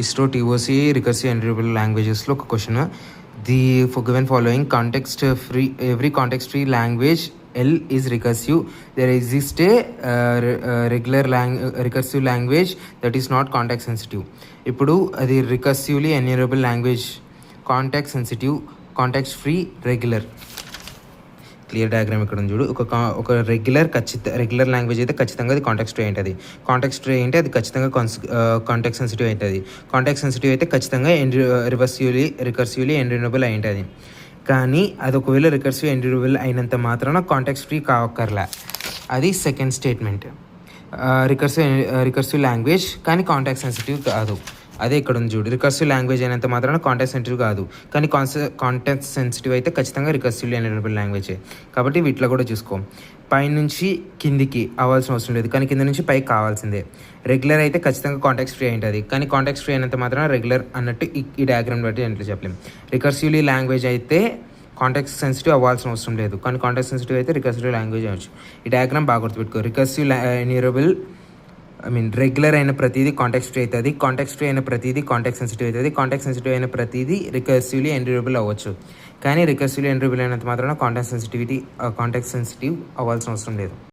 ISRO TOC recursive ఎన్యూరబుల్ లాంగ్వేజెస్లో ఒక question. The given following context free every context free language L is recursive. There exists a recursive language that is not context sensitive. ఇప్పుడు అది recursively enumerable language, context sensitive, context free, regular. Clear diagram ఇక్కడ ఉంది చూడు. ఒక regular language అయితే ఖచ్చితంగా అది context free ఉంటుంది. కాంటెక్స్ట్ ఫ్రీ అంటే అది ఖచ్చితంగా కాంటెక్స్ట్ సెన్సిటివ్ అవుతుంది. కాంటెక్స్ట్ సెన్సిటివ్ అయితే ఖచ్చితంగా రికర్సివ్లీ ఎన్యూరబుల్ అయి ఉంటుంది. కానీ అది ఒకవేళ రికర్సివ్ ఎన్యూరబుల్ అయినంత మాత్రాన కాంటెక్స్ట్ ఫ్రీ కావక్కర్లే. అది సెకండ్ స్టేట్మెంట్. రికర్సివ్ లాంగ్వేజ్ కానీ కాంటెక్స్ట్ సెన్సిటివ్ కాదు. అదే ఇక్కడ ఉంది చూడు. రికర్సివ్ లాంగ్వేజ్ అయినంత మాత్రాన కాంటెక్స్ట్ సెన్సిటివ్ కాదు, కానీ కాంటెక్స్ట్ సెన్సిటివ్ అయితే ఖచ్చితంగా రికర్సివ్లీ ఎన్యూరబుల్ లాంగ్వేజే. కాబట్టి వీటిలో కూడా చూసుకో. పైనుంచి కిందికి అవ్వాల్సిన అవసరం లేదు, కానీ కింద నుంచి పైకి కావాల్సిందే. రెగ్యులర్ అయితే ఖచ్చితంగా కాంటెక్స్ట్ ఫ్రీ ఉంటుంది, కానీ కాంటెక్స్ట్ ఫ్రీ అయినంత మాత్రం రెగ్యులర్ అన్నట్టు ఈ డయాగ్రామ్ బట్టి ఎట్లా చెప్పలేం. రికర్సివ్లీ లాంగ్వేజ్ అయితే కాంటెక్స్ట్ సెన్సిటివ్ అవ్వాల్సిన అవసరం లేదు, కానీ కాంటెక్స్ట్ సెన్సిటివ్ అయితే రికర్సివ్ లాంగ్వేజ్ అవ్వచ్చు. ఈ డయాగ్రామ్ బాగా గుర్తుపెట్టుకో. రికర్సివ్ ఎన్యూరబుల్ రెగ్యులర్ అయిన ప్రతిదీ కాంటెక్స్ట్ ఫ్రీ అవుతుంది, కాంటెక్స్ట్ ఫ్రీ అయిన ప్రతిదీ కాంటెక్స్ట్ సెన్సిటివ్ అవుతుంది, కాంటెక్స్ట్ సెన్సిటివ్ అయిన ప్రతిదీ రికర్సివ్లీ ఎన్యూరబుల్ అవ్వచ్చు. కానీ రికర్సివ్లీ ఎన్యూరబుల్ అయినంత మాత్రాన కాంటెక్స్ట్ సెన్సిటివ్ అవ్వాల్సిన అవసరం లేదు.